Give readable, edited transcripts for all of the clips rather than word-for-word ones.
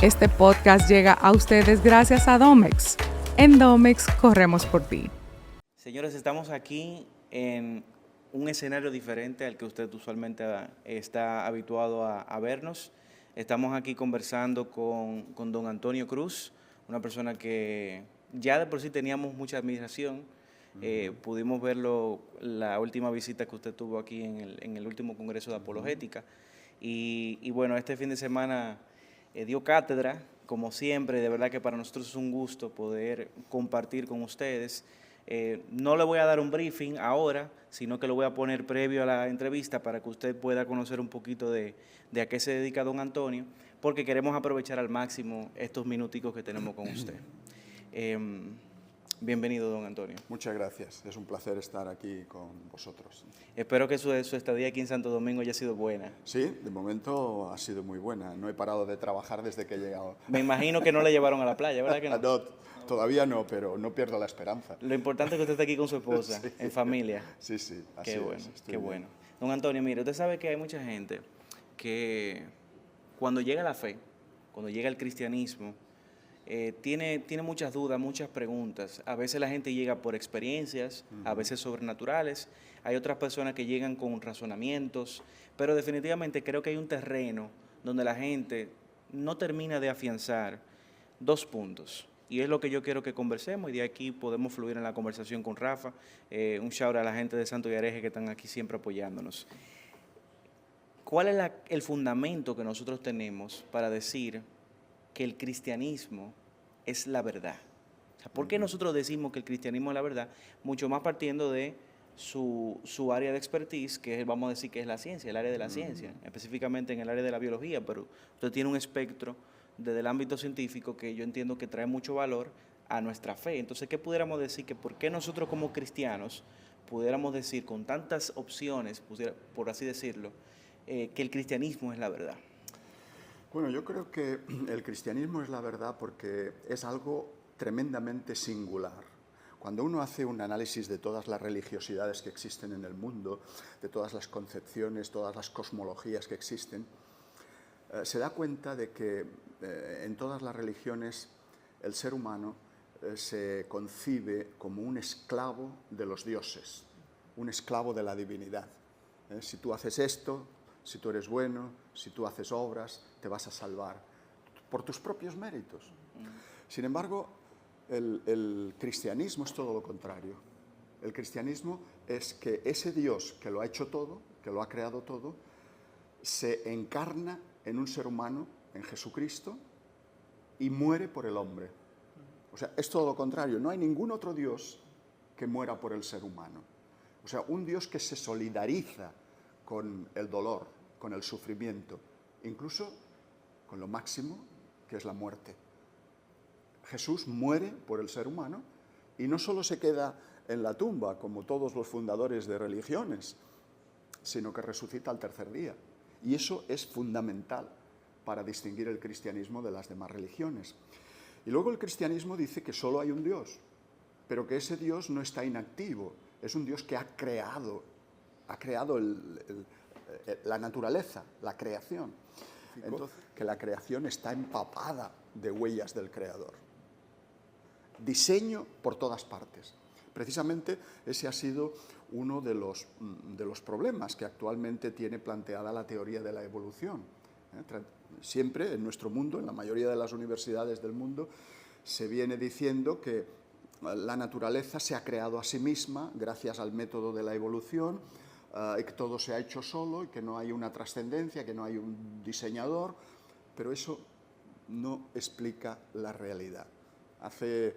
Este podcast llega a ustedes gracias a Domex. En Domex corremos por ti. Señores, estamos aquí en un escenario diferente al que usted usualmente está habituado a vernos. Estamos aquí conversando con don Antonio Cruz, una persona que ya de por sí teníamos mucha admiración. Pudimos verlo la última visita que usted tuvo aquí en el último Congreso de Apologética. Y bueno, este fin de semana dio cátedra, como siempre. De verdad que para nosotros es un gusto poder compartir con ustedes. No le voy a dar un briefing ahora, sino que lo voy a poner previo a la entrevista para que usted pueda conocer un poquito de a qué se dedica don Antonio, porque queremos aprovechar al máximo estos minuticos que tenemos con usted. Bienvenido, don Antonio. Muchas gracias, es un placer estar aquí con vosotros. Espero que su estadía aquí en Santo Domingo haya sido buena. Sí, de momento ha sido muy buena, no he parado de trabajar desde que he llegado. Me imagino que no le llevaron a la playa, ¿verdad que no? No, todavía no, pero no pierdo la esperanza. Lo importante es que usted esté aquí con su esposa, Sí. en familia. Sí, sí, así Qué es. bueno, Estoy qué bien. bueno. Don Antonio, mire, usted sabe que hay mucha gente que cuando llega la fe, cuando llega el cristianismo, tiene muchas dudas, muchas preguntas. A veces la gente llega por experiencias, a veces sobrenaturales. Hay otras personas que llegan con razonamientos, pero definitivamente creo que hay un terreno donde la gente no termina de afianzar dos puntos. Y es lo que yo quiero que conversemos, y de aquí podemos fluir en la conversación con Rafa. Un shout a la gente de Santo Yareje que están aquí siempre apoyándonos. ¿Cuál es el fundamento que nosotros tenemos para decir que el cristianismo es la verdad? O sea, ¿por qué nosotros decimos que el cristianismo es la verdad? Mucho más partiendo de su área de expertise, que es, vamos a decir que es la ciencia, el área de la ciencia, específicamente en el área de la biología, pero usted tiene un espectro desde el ámbito científico que yo entiendo que trae mucho valor a nuestra fe. Entonces, ¿qué pudiéramos decir? Que ¿por qué nosotros como cristianos pudiéramos decir con tantas opciones, por así decirlo, que el cristianismo es la verdad? Bueno, yo creo que el cristianismo es la verdad porque es algo tremendamente singular. Cuando uno hace un análisis de todas las religiosidades que existen en el mundo, de todas las concepciones, todas las cosmologías que existen, se da cuenta de que en todas las religiones el ser humano se concibe como un esclavo de los dioses, un esclavo de la divinidad. Si tú haces esto, si tú eres bueno, si tú haces obras, te vas a salvar por tus propios méritos. Sin embargo, el cristianismo es todo lo contrario. El cristianismo es que ese Dios que lo ha hecho todo, que lo ha creado todo, se encarna en un ser humano, en Jesucristo, y muere por el hombre. O sea, es todo lo contrario. No hay ningún otro Dios que muera por el ser humano. O sea, un Dios que se solidariza con el dolor, con el sufrimiento, incluso con lo máximo que es la muerte. Jesús muere por el ser humano y no solo se queda en la tumba, como todos los fundadores de religiones, sino que resucita al tercer día. Y eso es fundamental para distinguir el cristianismo de las demás religiones. Y luego el cristianismo dice que solo hay un Dios, pero que ese Dios no está inactivo, es un Dios que ha creado la naturaleza, la creación. Entonces, que la creación está empapada de huellas del Creador. Diseño por todas partes. Precisamente ese ha sido uno de los problemas que actualmente tiene planteada la teoría de la evolución. Siempre en nuestro mundo, en la mayoría de las universidades del mundo, se viene diciendo que la naturaleza se ha creado a sí misma gracias al método de la evolución, y que todo se ha hecho solo y que no hay una trascendencia, que no hay un diseñador, pero eso no explica la realidad. Hace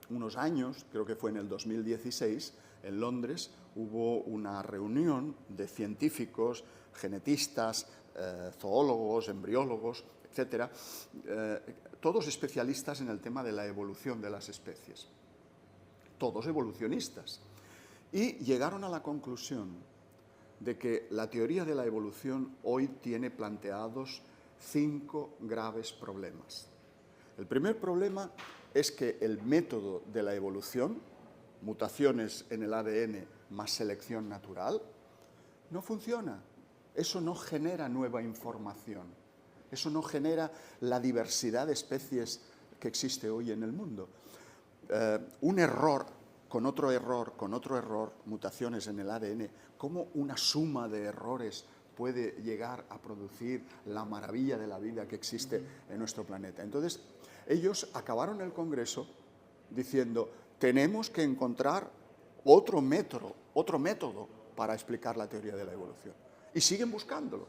unos años, creo que fue en el 2016, en Londres, hubo una reunión de científicos, genetistas, zoólogos, embriólogos, etcétera, todos especialistas en el tema de la evolución de las especies, todos evolucionistas. Y llegaron a la conclusión de que la teoría de la evolución hoy tiene planteados 5 graves problemas. El primer problema es que el método de la evolución, mutaciones en el ADN más selección natural, no funciona. Eso no genera nueva información. Eso no genera la diversidad de especies que existe hoy en el mundo. Un error con otro error, mutaciones en el ADN, ¿cómo una suma de errores puede llegar a producir la maravilla de la vida que existe en nuestro planeta? Entonces, ellos acabaron el Congreso diciendo, tenemos que encontrar otro método para explicar la teoría de la evolución. Y siguen buscándolo.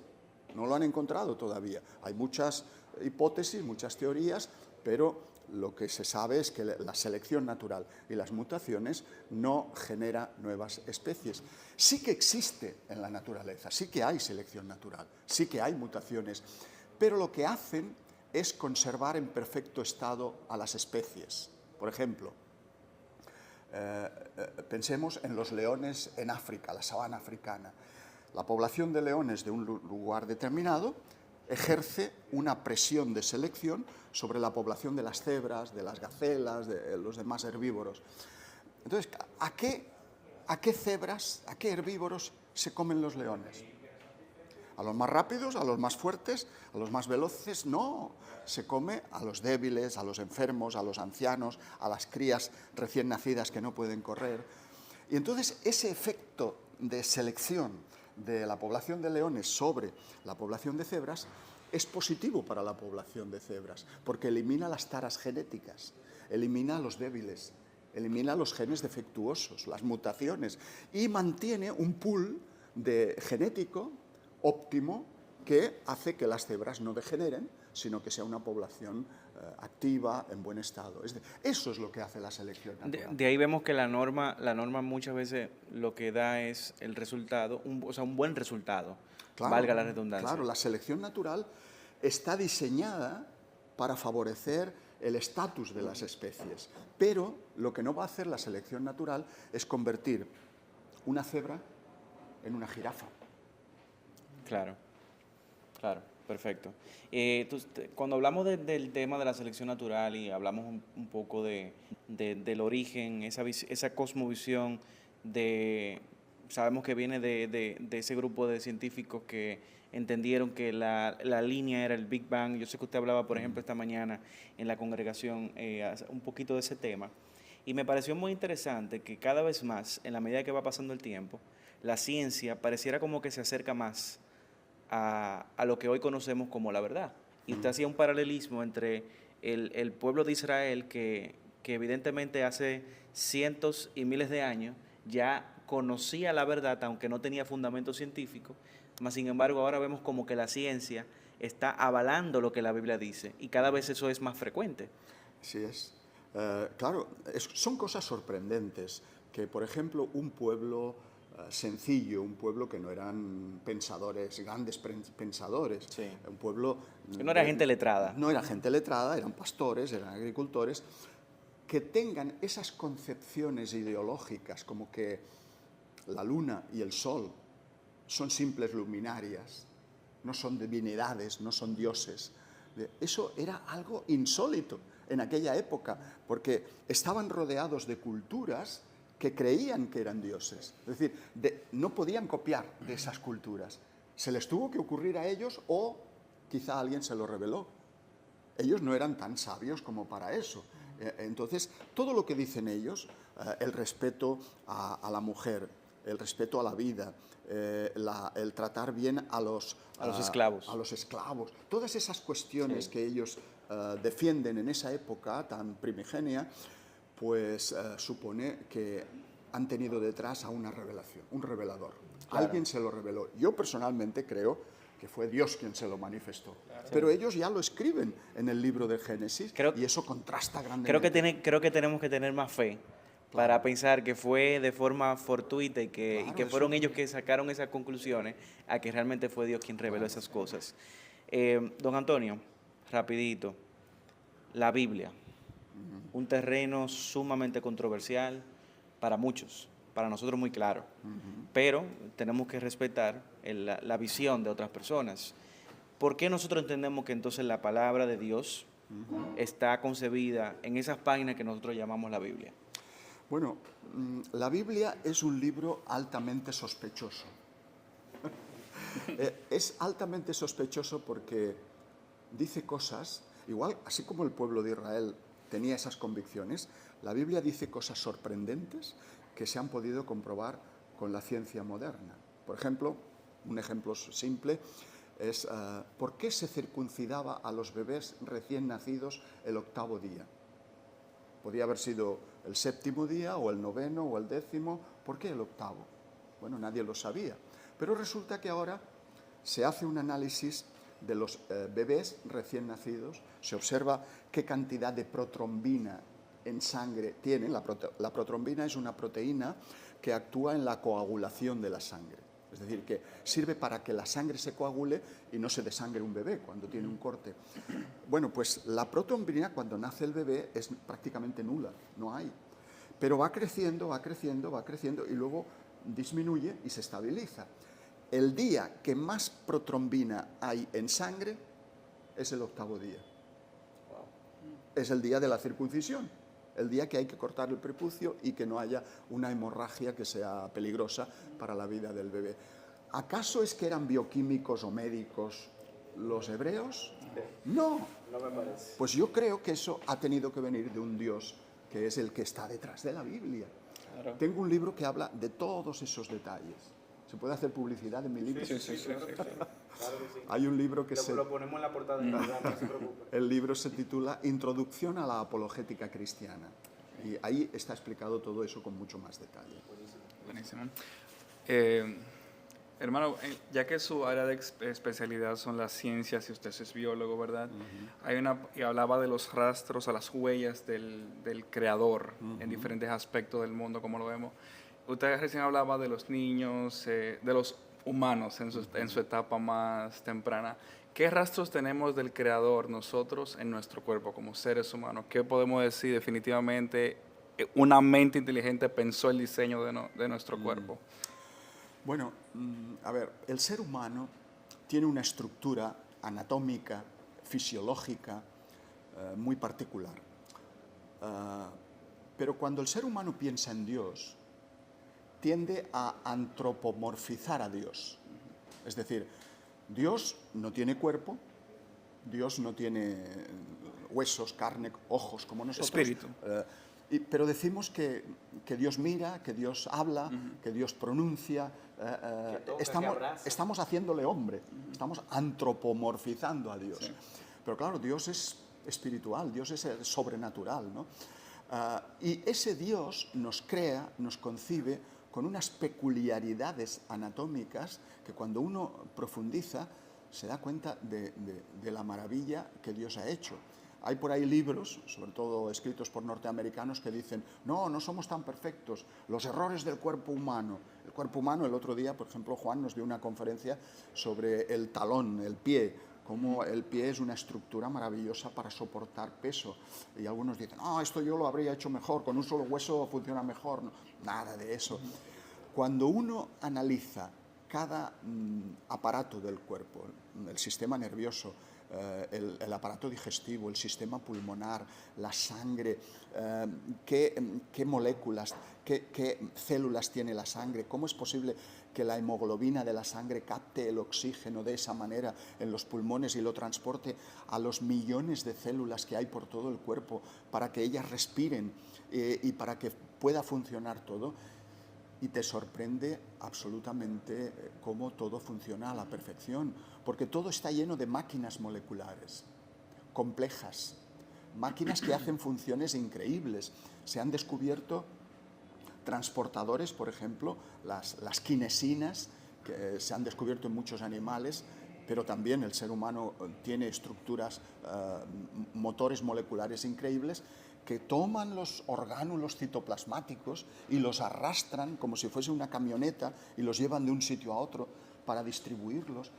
No lo han encontrado todavía. Hay muchas hipótesis, muchas teorías, pero lo que se sabe es que la selección natural y las mutaciones no generan nuevas especies. Sí que existe en la naturaleza, sí que hay selección natural, sí que hay mutaciones, pero lo que hacen es conservar en perfecto estado a las especies. Por ejemplo, pensemos en los leones en África, la sabana africana. La población de leones de un lugar determinado ejerce una presión de selección sobre la población de las cebras, de las gacelas, de los demás herbívoros. Entonces, ¿a qué cebras, a qué herbívoros se comen los leones? ¿A los más rápidos, a los más fuertes, a los más veloces? No, se come a los débiles, a los enfermos, a los ancianos, a las crías recién nacidas que no pueden correr. Y entonces ese efecto de selección de la población de leones sobre la población de cebras es positivo para la población de cebras, porque elimina las taras genéticas, elimina a los débiles, elimina los genes defectuosos, las mutaciones, y mantiene un pool genético óptimo que hace que las cebras no degeneren, sino que sea una población activa, en buen estado. Eso es lo que hace la selección natural. De ahí vemos que la norma muchas veces lo que da es el resultado, un buen resultado, claro, valga la redundancia. Claro, la selección natural está diseñada para favorecer el estatus de las especies, pero lo que no va a hacer la selección natural es convertir una cebra en una jirafa. Claro, claro, perfecto. Cuando hablamos del tema de la selección natural y hablamos un poco del origen, esa cosmovisión, sabemos que viene de ese grupo de científicos que entendieron que la línea era el Big Bang. Yo sé que usted hablaba, por ejemplo, esta mañana en la congregación un poquito de ese tema, y me pareció muy interesante que cada vez más, en la medida que va pasando el tiempo, la ciencia pareciera como que se acerca más a lo que hoy conocemos como la verdad. Y usted hacía un paralelismo entre el pueblo de Israel que evidentemente hace cientos y miles de años ya conocía la verdad, aunque no tenía fundamento científico, mas sin embargo ahora vemos como que la ciencia está avalando lo que la Biblia dice, y cada vez eso es más frecuente. Así es. Claro, son cosas sorprendentes que, por ejemplo, un pueblo sencillo, un pueblo que no eran pensadores, grandes pensadores, Sí. un pueblo... Que no era gente letrada. No era gente letrada, eran pastores, eran agricultores, que tengan esas concepciones ideológicas como que la luna y el sol son simples luminarias, no son divinidades, no son dioses. Eso era algo insólito en aquella época, porque estaban rodeados de culturas que creían que eran dioses. Es decir, no podían copiar de esas culturas. Se les tuvo que ocurrir a ellos o quizá alguien se lo reveló. Ellos no eran tan sabios como para eso. Entonces, todo lo que dicen ellos, el respeto a la mujer, el respeto a la vida, el tratar bien a los esclavos, todas esas cuestiones que ellos defienden en esa época tan primigenia, pues supone que han tenido detrás a una revelación, un revelador. Claro. Alguien se lo reveló. Yo personalmente creo que fue Dios quien se lo manifestó. Sí. Pero ellos ya lo escriben en el libro de Génesis y eso contrasta grandemente. Creo que tenemos que tener más fe para pensar que fue de forma fortuita y que fueron ellos que sacaron esas conclusiones a que realmente fue Dios quien reveló esas cosas. Don Antonio, rapidito, la Biblia, un terreno sumamente controversial para muchos, para nosotros muy claro, pero tenemos que respetar la visión de otras personas. ¿Por qué nosotros entendemos que entonces la palabra de Dios está concebida en esas páginas que nosotros llamamos la Biblia? Bueno, la Biblia es un libro altamente sospechoso. Es altamente sospechoso porque dice cosas, igual, así como el pueblo de Israel tenía esas convicciones, la Biblia dice cosas sorprendentes que se han podido comprobar con la ciencia moderna. Por ejemplo, un ejemplo simple es ¿por qué se circuncidaba a los bebés recién nacidos el 8º día? Podía haber sido el 7º día, o el 9º, o el 10º. ¿Por qué el 8º? Bueno, nadie lo sabía. Pero resulta que ahora se hace un análisis de los bebés recién nacidos, se observa qué cantidad de protrombina en sangre tienen. La protrombina es una proteína que actúa en la coagulación de la sangre. Es decir, que sirve para que la sangre se coagule y no se desangre un bebé cuando tiene un corte. Bueno, pues la protrombina cuando nace el bebé es prácticamente nula, no hay. Pero va creciendo, va creciendo, va creciendo y luego disminuye y se estabiliza. El día que más protrombina hay en sangre es el 8º día. Es el día de la circuncisión, el día que hay que cortar el prepucio y que no haya una hemorragia que sea peligrosa para la vida del bebé. ¿Acaso es que eran bioquímicos o médicos los hebreos? No. No me parece. Pues yo creo que eso ha tenido que venir de un Dios que es el que está detrás de la Biblia. Claro. Tengo un libro que habla de todos esos detalles. ¿Se puede hacer publicidad de mi libro? Sí. Claro que sí. Hay un libro que Lo ponemos en la portada, no se preocupe. El libro se titula Introducción a la apologética cristiana. Y ahí está explicado todo eso con mucho más detalle. Buenísimo. Hermano, ya que su área de especialidad son las ciencias y usted es biólogo, ¿verdad? Y hablaba de los rastros o las huellas del creador en diferentes aspectos del mundo, como lo vemos. Usted recién hablaba de los niños, de los humanos en su etapa más temprana. ¿Qué rastros tenemos del creador nosotros en nuestro cuerpo como seres humanos? ¿Qué podemos decir definitivamente? Una mente inteligente pensó el diseño de nuestro cuerpo. Bueno, a ver, el ser humano tiene una estructura anatómica, fisiológica, muy particular. Pero cuando el ser humano piensa en Dios, tiende a antropomorfizar a Dios. Es decir, Dios no tiene cuerpo, Dios no tiene huesos, carne, ojos como nosotros. Espíritu. Pero decimos que Dios mira, que Dios habla, que Dios pronuncia. Estamos haciéndole hombre, estamos antropomorfizando a Dios. Sí. Pero claro, Dios es espiritual, Dios es sobrenatural, ¿no? Y ese Dios nos crea, nos concibe con unas peculiaridades anatómicas que cuando uno profundiza se da cuenta de la maravilla que Dios ha hecho. Hay por ahí libros, sobre todo escritos por norteamericanos, que dicen, no somos tan perfectos, los errores del cuerpo humano. El cuerpo humano, el otro día, por ejemplo, Juan nos dio una conferencia sobre el talón, el pie, cómo el pie es una estructura maravillosa para soportar peso. Y algunos dicen, esto yo lo habría hecho mejor, con un solo hueso funciona mejor. No, nada de eso. Cuando uno analiza cada aparato del cuerpo, el sistema nervioso, el aparato digestivo, el sistema pulmonar, la sangre, qué moléculas, qué células tiene la sangre, cómo es posible que la hemoglobina de la sangre capte el oxígeno de esa manera en los pulmones y lo transporte a los millones de células que hay por todo el cuerpo para que ellas respiren y para que pueda funcionar todo. Y te sorprende absolutamente cómo todo funciona a la perfección, porque todo está lleno de máquinas moleculares, complejas, máquinas que hacen funciones increíbles. Se han descubierto transportadores, por ejemplo, las kinesinas, que se han descubierto en muchos animales, pero también el ser humano tiene estructuras, motores moleculares increíbles, que toman los orgánulos citoplasmáticos y los arrastran como si fuese una camioneta y los llevan de un sitio a otro para distribuirlos.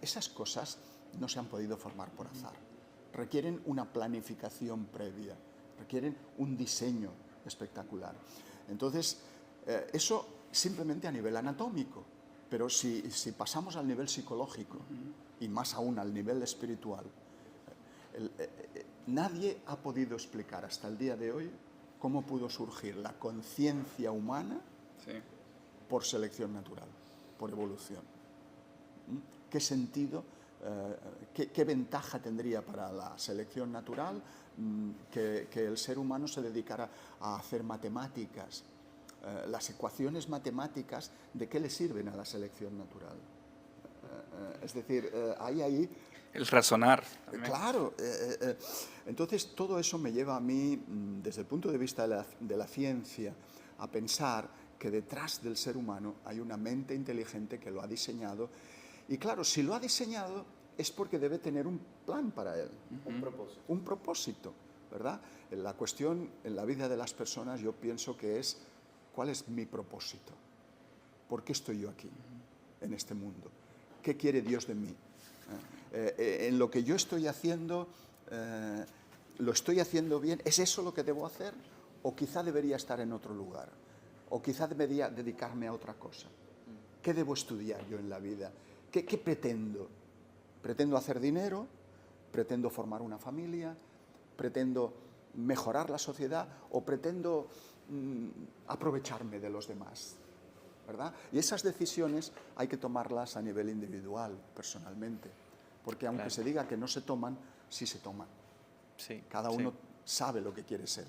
Esas cosas no se han podido formar por azar. Requieren una planificación previa, requieren un diseño espectacular. Entonces, eso simplemente a nivel anatómico, pero si pasamos al nivel psicológico y más aún al nivel espiritual, nadie ha podido explicar hasta el día de hoy cómo pudo surgir la conciencia humana por selección natural, por evolución. ¿Qué sentido ¿Qué ventaja tendría para la selección natural que el ser humano se dedicara a hacer matemáticas? Las ecuaciones matemáticas, ¿de qué le sirven a la selección natural? Es decir, hay ahí... El razonar. También. Claro. Entonces, todo eso me lleva a mí, desde el punto de vista de la ciencia, a pensar que detrás del ser humano hay una mente inteligente que lo ha diseñado. Y claro, si lo ha diseñado es porque debe tener un plan para él. Un propósito. Un propósito, ¿verdad? La cuestión en la vida de las personas yo pienso que es, ¿cuál es mi propósito? ¿Por qué estoy yo aquí, en este mundo? ¿Qué quiere Dios de mí? En lo que yo estoy haciendo, ¿lo estoy haciendo bien? ¿Es eso lo que debo hacer? ¿O quizá debería estar en otro lugar? ¿O quizá debería dedicarme a otra cosa? ¿Qué debo estudiar yo en la vida? ¿Qué pretendo? ¿Pretendo hacer dinero? ¿Pretendo formar una familia? ¿Pretendo mejorar la sociedad? ¿O pretendo aprovecharme de los demás? ¿Verdad? Y esas decisiones hay que tomarlas a nivel individual, personalmente. Porque aunque se diga que no se toman, sí se toman. Sí, Cada uno sabe lo que quiere ser.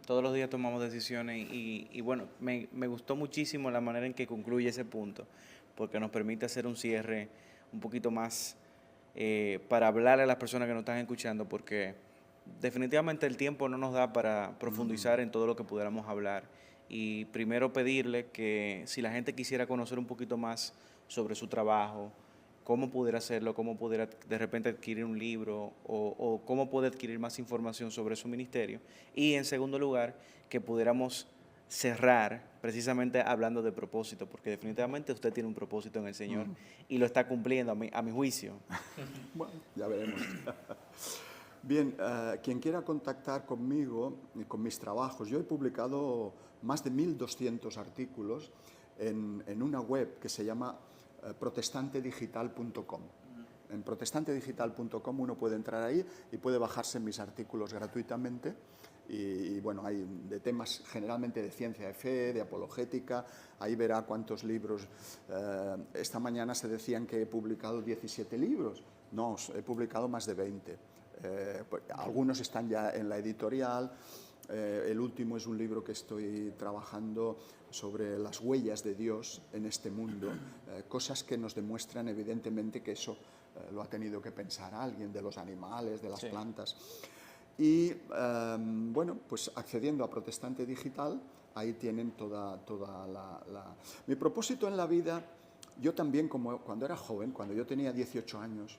Todos los días tomamos decisiones y bueno, me gustó muchísimo la manera en que concluye ese punto, porque nos permite hacer un cierre un poquito más para hablarle a las personas que nos están escuchando, porque definitivamente el tiempo no nos da para profundizar en todo lo que pudiéramos hablar. Y primero pedirle que si la gente quisiera conocer un poquito más sobre su trabajo, cómo pudiera hacerlo, cómo pudiera de repente adquirir un libro o cómo puede adquirir más información sobre su ministerio. Y en segundo lugar, que pudiéramos cerrar precisamente hablando de propósito, porque definitivamente usted tiene un propósito en el Señor y lo está cumpliendo a mi juicio. Bueno, ya veremos. Bien, quien quiera contactar conmigo y con mis trabajos, yo he publicado más de 1.200 artículos en una web que se llama protestantedigital.com. En protestantedigital.com uno puede entrar ahí y puede bajarse mis artículos gratuitamente. Y bueno, hay de temas generalmente de ciencia de fe, de apologética, ahí verá cuántos libros. Esta mañana se decían que he publicado 17 libros, no, he publicado más de 20. Algunos están ya en la editorial. El último es un libro que estoy trabajando sobre las huellas de Dios en este mundo, cosas que nos demuestran evidentemente que eso lo ha tenido que pensar alguien, de los animales, de las plantas. Y bueno, pues accediendo a Protestante Digital, ahí tienen toda la... Mi propósito en la vida, yo también como cuando era joven, cuando yo tenía 18 años,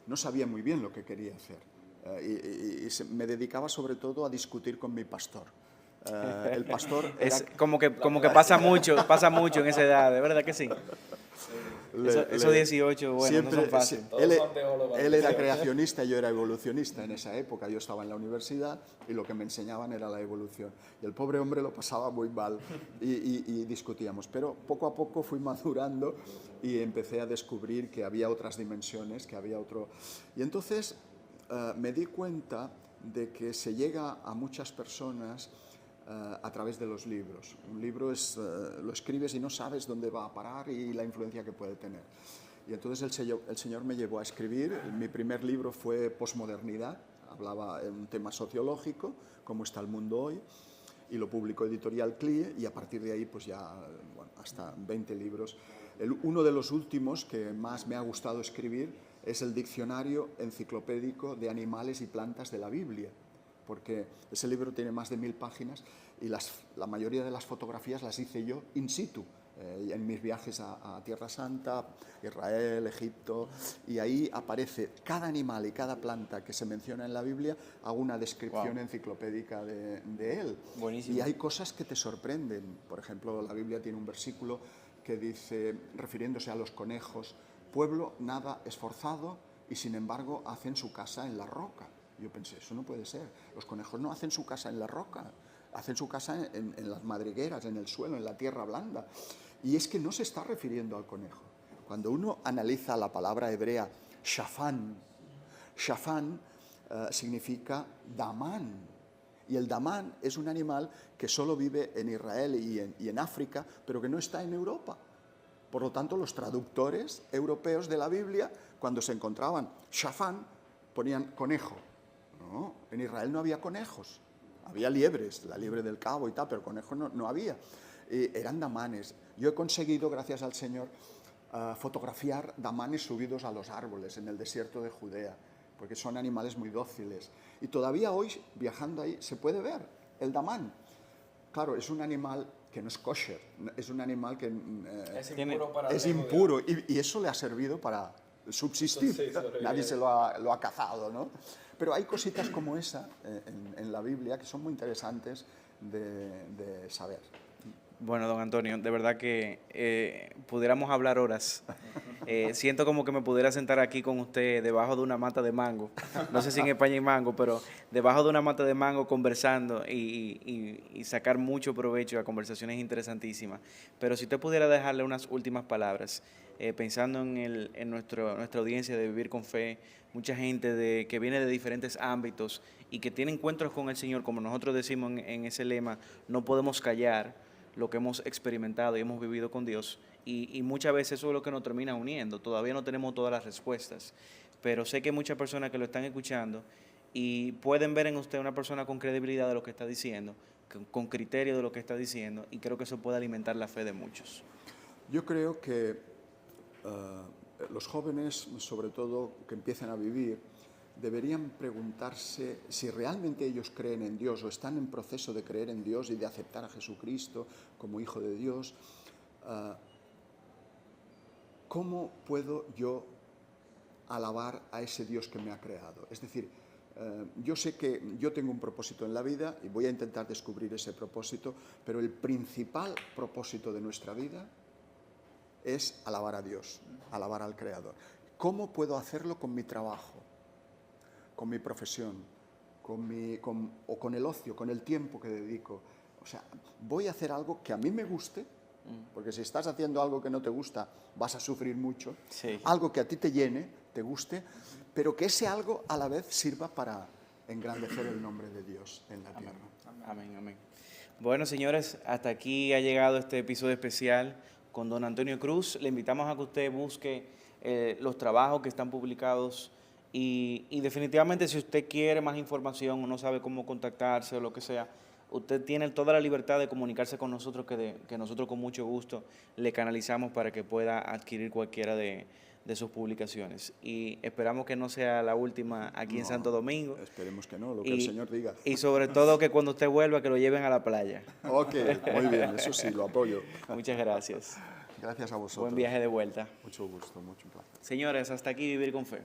no sabía muy bien lo que quería hacer. Me dedicaba sobre todo a discutir con mi pastor. El pastor es como que pasa mucho en esa edad, de verdad que sí. Esos 18, bueno, siempre, no son fáciles. Él era creacionista y yo era evolucionista en esa época. Yo estaba en la universidad y lo que me enseñaban era la evolución. Y el pobre hombre lo pasaba muy mal y discutíamos. Pero poco a poco fui madurando y empecé a descubrir que había otras dimensiones, que había otro... Y entonces me di cuenta de que se llega a muchas personas a través de los libros. Un libro es, lo escribes y no sabes dónde va a parar y la influencia que puede tener. Y entonces el Señor me llevó a escribir. Mi primer libro fue Posmodernidad, hablaba en un tema sociológico, cómo está el mundo hoy, y lo publicó Editorial CLIE, y a partir de ahí pues ya, bueno, hasta 20 libros. Uno de los últimos que más me ha gustado escribir es el Diccionario Enciclopédico de Animales y Plantas de la Biblia, porque ese libro tiene más de 1000 páginas y la mayoría de las fotografías las hice yo in situ, en mis viajes a Tierra Santa, Israel, Egipto, y ahí aparece cada animal y cada planta que se menciona en la Biblia, hago una descripción enciclopédica de él. Buenísimo. Y hay cosas que te sorprenden. Por ejemplo, la Biblia tiene un versículo que dice, refiriéndose a los conejos, pueblo nada esforzado y sin embargo hacen su casa en la roca. Yo pensé, eso no puede ser. Los conejos no hacen su casa en la roca, hacen su casa en las madrigueras, en el suelo, en la tierra blanda. Y es que no se está refiriendo al conejo. Cuando uno analiza la palabra hebrea shafán, shafán significa damán. Y el damán es un animal que solo vive en Israel y en África, pero que no está en Europa. Por lo tanto, los traductores europeos de la Biblia, cuando se encontraban shafán, ponían conejo. No, en Israel no había conejos. Había liebres, la liebre del cabo y tal, pero conejos no había. Eran damanes. Yo he conseguido, gracias al Señor, fotografiar damanes subidos a los árboles en el desierto de Judea, porque son animales muy dóciles. Y todavía hoy, viajando ahí, se puede ver el damán. Claro, es un animal que no es kosher, es un animal que es impuro y eso le ha servido para subsistir. Nadie se lo ha cazado, ¿no? Pero hay cositas como esa en la Biblia que son muy interesantes de saber. Bueno, don Antonio, de verdad que pudiéramos hablar horas. Siento como que me pudiera sentar aquí con usted debajo de una mata de mango. No sé si en España hay mango, pero debajo de una mata de mango conversando y sacar mucho provecho a conversaciones interesantísimas. Pero si usted pudiera dejarle unas últimas palabras, pensando en nuestra audiencia de Vivir con Fe, mucha gente que viene de diferentes ámbitos y que tiene encuentros con el Señor, como nosotros decimos en ese lema, no podemos callar lo que hemos experimentado y hemos vivido con Dios, y muchas veces eso es lo que nos termina uniendo. Todavía no tenemos todas las respuestas, pero sé que hay muchas personas que lo están escuchando y pueden ver en usted una persona con credibilidad de lo que está diciendo, con criterio de lo que está diciendo, y creo que eso puede alimentar la fe de muchos. Yo creo que los jóvenes, sobre todo que empiezan a vivir, deberían preguntarse si realmente ellos creen en Dios o están en proceso de creer en Dios y de aceptar a Jesucristo como Hijo de Dios. ¿Cómo puedo yo alabar a ese Dios que me ha creado? Es decir, yo sé que yo tengo un propósito en la vida y voy a intentar descubrir ese propósito, pero el principal propósito de nuestra vida es alabar a Dios, alabar al Creador. ¿Cómo puedo hacerlo con mi trabajo, con mi profesión, o con el ocio, con el tiempo que dedico? O sea, voy a hacer algo que a mí me guste, porque si estás haciendo algo que no te gusta, vas a sufrir mucho. Sí. Algo que a ti te llene, te guste, pero que ese algo a la vez sirva para engrandecer el nombre de Dios en la tierra. Amén, amén. Bueno, señores, hasta aquí ha llegado este episodio especial con don Antonio Cruz. Le invitamos a que usted busque los trabajos que están publicados y definitivamente si usted quiere más información o no sabe cómo contactarse o lo que sea, usted tiene toda la libertad de comunicarse con nosotros, que nosotros con mucho gusto le canalizamos para que pueda adquirir cualquiera de sus publicaciones. Y esperamos que no sea la última aquí en Santo Domingo. Esperemos que no, lo que el Señor diga. Y sobre todo que cuando usted vuelva, que lo lleven a la playa. Ok, muy bien, eso sí, lo apoyo. Muchas gracias. Gracias a vosotros. Buen viaje de vuelta. Mucho gusto, mucho placer. Señores, hasta aquí Vivir con Fe.